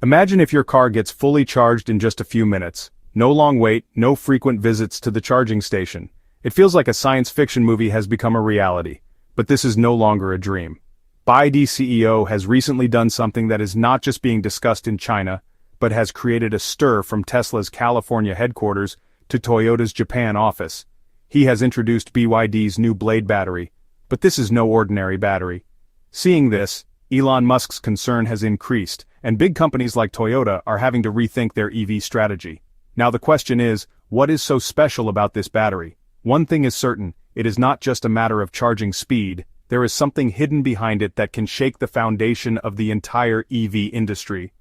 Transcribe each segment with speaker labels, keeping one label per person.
Speaker 1: Imagine if your car gets fully charged in just a few minutes. No long wait, no frequent visits to the charging station. It feels like a science fiction movie has become a reality. But this is no longer a dream. BYD CEO has recently done something that is not just being discussed in China, but has created a stir from Tesla's California headquarters to Toyota's Japan office. He has introduced BYD's new Blade Battery. But this is no ordinary battery. Seeing this, Elon Musk's concern has increased, and big companies like Toyota are having to rethink their EV strategy. Now the question is, what is so special about this battery? One thing is certain, it is not just a matter of charging speed, there is something hidden behind it that can shake the foundation of the entire EV industry.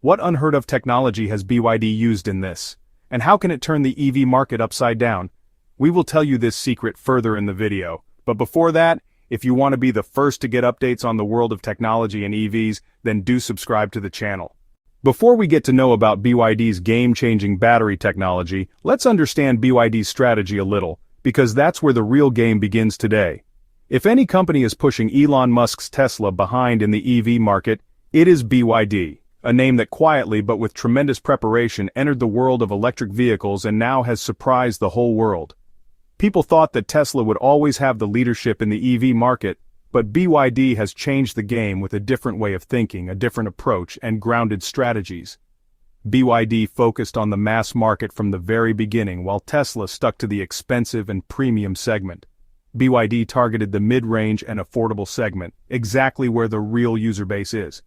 Speaker 1: What unheard of technology has BYD used in this? And how can it turn the EV market upside down? We will tell you this secret further in the video, but before that, if you want to be the first to get updates on the world of technology and EVs, then do subscribe to the channel. Before we get to know about BYD's game-changing battery technology, let's understand BYD's strategy a little, because that's where the real game begins today. If any company is pushing Elon Musk's Tesla behind in the EV market, it is BYD, a name that quietly but with tremendous preparation entered the world of electric vehicles and now has surprised the whole world. People thought that Tesla would always have the leadership in the EV market, but BYD has changed the game with a different way of thinking, a different approach, and grounded strategies. BYD focused on the mass market from the very beginning, while Tesla stuck to the expensive and premium segment. BYD targeted the mid-range and affordable segment, exactly where the real user base is.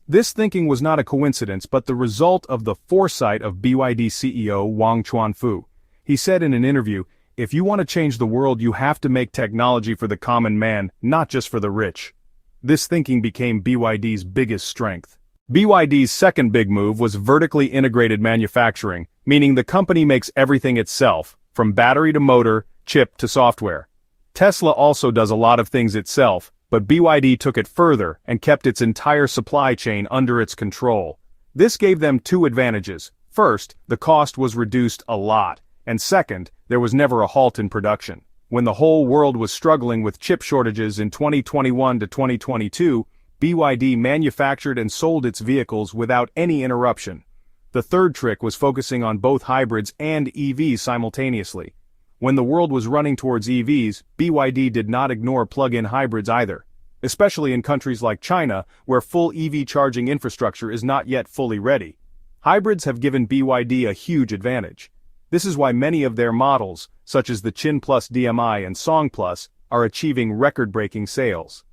Speaker 1: This thinking was not a coincidence but the result of the foresight of BYD CEO Wang Chuanfu. He said in an interview, "If you want to change the world, you have to make technology for the common man, not just for the rich." This thinking became BYD's biggest strength. BYD's second big move was vertically integrated manufacturing, meaning the company makes everything itself, from battery to motor, chip to software. Tesla also does a lot of things itself, but BYD took it further and kept its entire supply chain under its control. This gave them two advantages. First, the cost was reduced a lot, and second, there was never a halt in production. When the whole world was struggling with chip shortages in 2021 to 2022, BYD manufactured and sold its vehicles without any interruption. The third trick was focusing on both hybrids and EVs simultaneously. When the world was running towards EVs, BYD did not ignore plug-in hybrids either, especially in countries like China, where full EV charging infrastructure is not yet fully ready. Hybrids have given BYD a huge advantage. This is why many of their models, such as the Chin Plus DMI and Song Plus, are achieving record-breaking sales.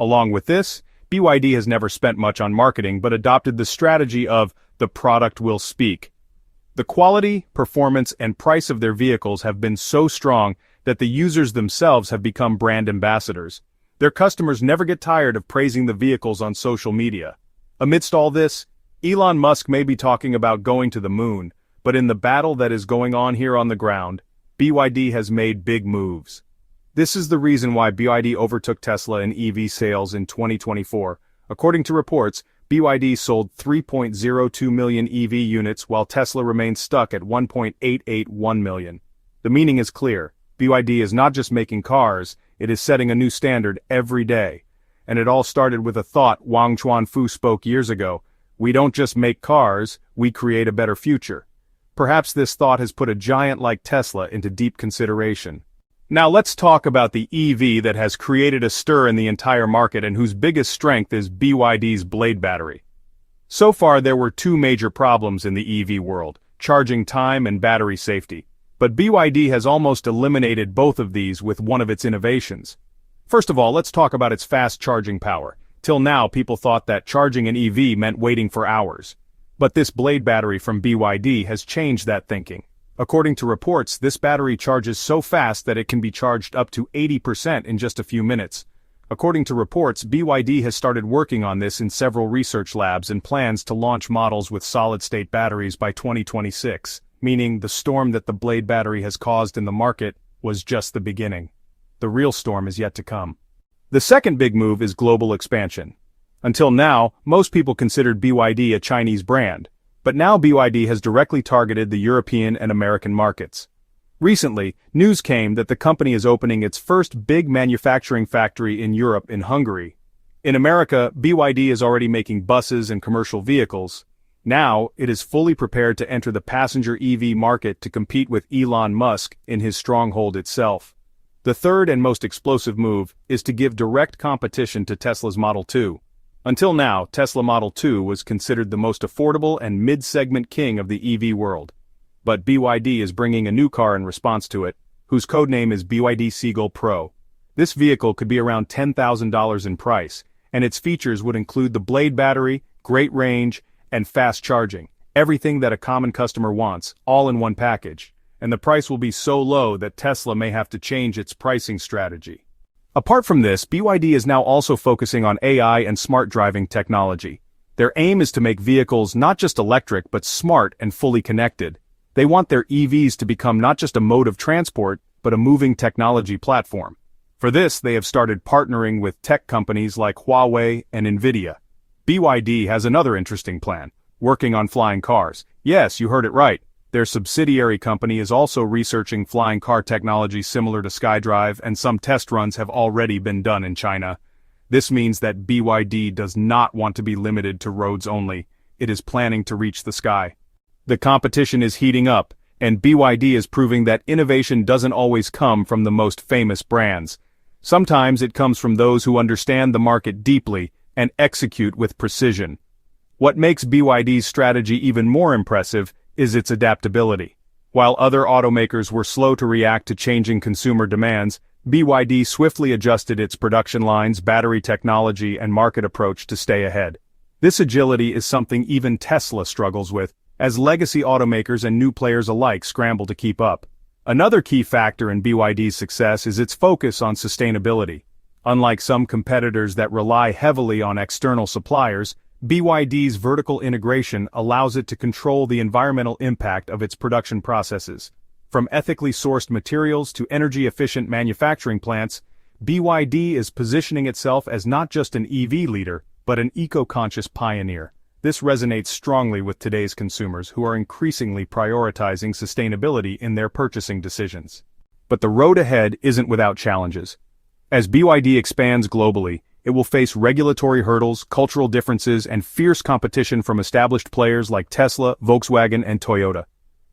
Speaker 1: Along with this, BYD has never spent much on marketing but adopted the strategy of "the product will speak." The quality, performance, and price of their vehicles have been so strong that the users themselves have become brand ambassadors. Their customers never get tired of praising the vehicles on social media. Amidst all this, Elon Musk may be talking about going to the moon, but in the battle that is going on here on the ground, BYD has made big moves. This is the reason why BYD overtook Tesla in EV sales in 2024. According to reports, BYD sold 3.02 million EV units while Tesla remains stuck at 1.881 million. The meaning is clear. BYD is not just making cars, it is setting a new standard every day. And it all started with a thought Wang Chuanfu spoke years ago: "We don't just make cars, we create a better future." Perhaps this thought has put a giant like Tesla into deep consideration. Now let's talk about the EV that has created a stir in the entire market and whose biggest strength is BYD's Blade Battery. So far there were two major problems in the EV world: charging time and battery safety. But BYD has almost eliminated both of these with one of its innovations. First of all, let's talk about its fast charging power. Till now people thought that charging an EV meant waiting for hours. But this Blade Battery from BYD has changed that thinking. According to reports, this battery charges so fast that it can be charged up to 80% in just a few minutes. According to reports, BYD has started working on this in several research labs and plans to launch models with solid-state batteries by 2026, meaning the storm that the Blade Battery has caused in the market was just the beginning. The real storm is yet to come. The second big move is global expansion. Until now, most people considered BYD a Chinese brand, but now BYD has directly targeted the European and American markets. Recently, news came that the company is opening its first big manufacturing factory in Europe in Hungary. In America, BYD is already making buses and commercial vehicles. Now, it is fully prepared to enter the passenger EV market to compete with Elon Musk in his stronghold itself. The third and most explosive move is to give direct competition to Tesla's Model 2. Until now, Tesla Model 2 was considered the most affordable and mid-segment king of the EV world. But BYD is bringing a new car in response to it, whose codename is BYD Seagull Pro. This vehicle could be around $10,000 in price, and its features would include the Blade Battery, great range, and fast charging, everything that a common customer wants, all in one package. And the price will be so low that Tesla may have to change its pricing strategy. Apart from this, BYD is now also focusing on AI and smart driving technology. Their aim is to make vehicles not just electric but smart and fully connected. They want their EVs to become not just a mode of transport, but a moving technology platform. For this, they have started partnering with tech companies like Huawei and Nvidia. BYD has another interesting plan, working on flying cars. Yes, you heard it right. Their subsidiary company is also researching flying car technology similar to SkyDrive, and some test runs have already been done in China. This means that BYD does not want to be limited to roads only. It is planning to reach the sky. The competition is heating up, and BYD is proving that innovation doesn't always come from the most famous brands. Sometimes it comes from those who understand the market deeply and execute with precision. What makes BYD's strategy even more impressive is its adaptability. While other automakers were slow to react to changing consumer demands, BYD swiftly adjusted its production lines, battery technology, and market approach to stay ahead. This agility is something even Tesla struggles with, as legacy automakers and new players alike scramble to keep up. Another key factor in BYD's success is its focus on sustainability. Unlike some competitors that rely heavily on external suppliers, BYD's vertical integration allows it to control the environmental impact of its production processes. From ethically sourced materials to energy-efficient manufacturing plants, BYD is positioning itself as not just an EV leader, but an eco-conscious pioneer. This resonates strongly with today's consumers who are increasingly prioritizing sustainability in their purchasing decisions. But the road ahead isn't without challenges. As BYD expands globally, it will face regulatory hurdles, cultural differences, and fierce competition from established players like Tesla, Volkswagen, and Toyota.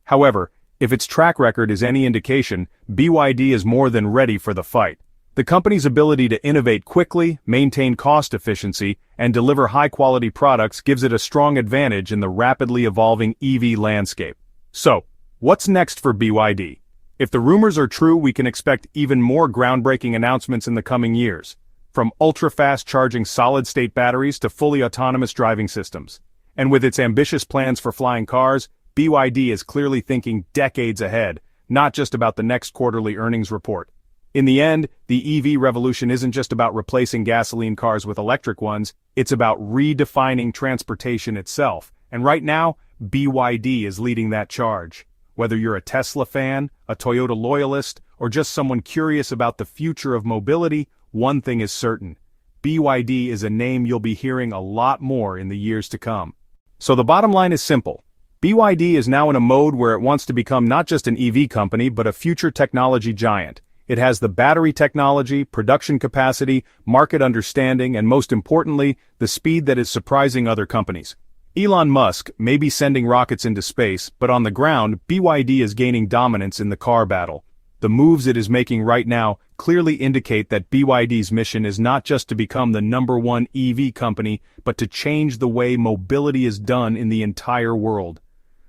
Speaker 1: However, if its track record is any indication, BYD is more than ready for the fight. The company's ability to innovate quickly, maintain cost efficiency, and deliver high-quality products gives it a strong advantage in the rapidly evolving EV landscape. So, what's next for BYD? If the rumors are true, we can expect even more groundbreaking announcements in the coming years. From ultra-fast charging solid-state batteries to fully autonomous driving systems. And with its ambitious plans for flying cars, BYD is clearly thinking decades ahead, not just about the next quarterly earnings report. In the end, the EV revolution isn't just about replacing gasoline cars with electric ones, it's about redefining transportation itself. And right now, BYD is leading that charge. Whether you're a Tesla fan, a Toyota loyalist, or just someone curious about the future of mobility, one thing is certain. BYD is a name you'll be hearing a lot more in the years to come. So the bottom line is simple. BYD is now in a mode where it wants to become not just an EV company but a future technology giant. It has the battery technology, production capacity, market understanding, and most importantly, the speed that is surprising other companies. Elon Musk may be sending rockets into space, but on the ground, BYD is gaining dominance in the car battle. The moves it is making right now clearly indicate that BYD's mission is not just to become the #1 EV company, but to change the way mobility is done in the entire world.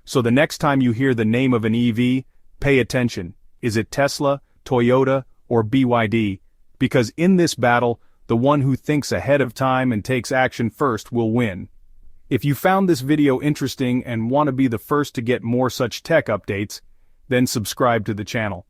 Speaker 1: So the next time you hear the name of an EV, pay attention. Is it Tesla, Toyota, or BYD? Because in this battle, the one who thinks ahead of time and takes action first will win. If you found this video interesting and want to be the first to get more such tech updates, then subscribe to the channel.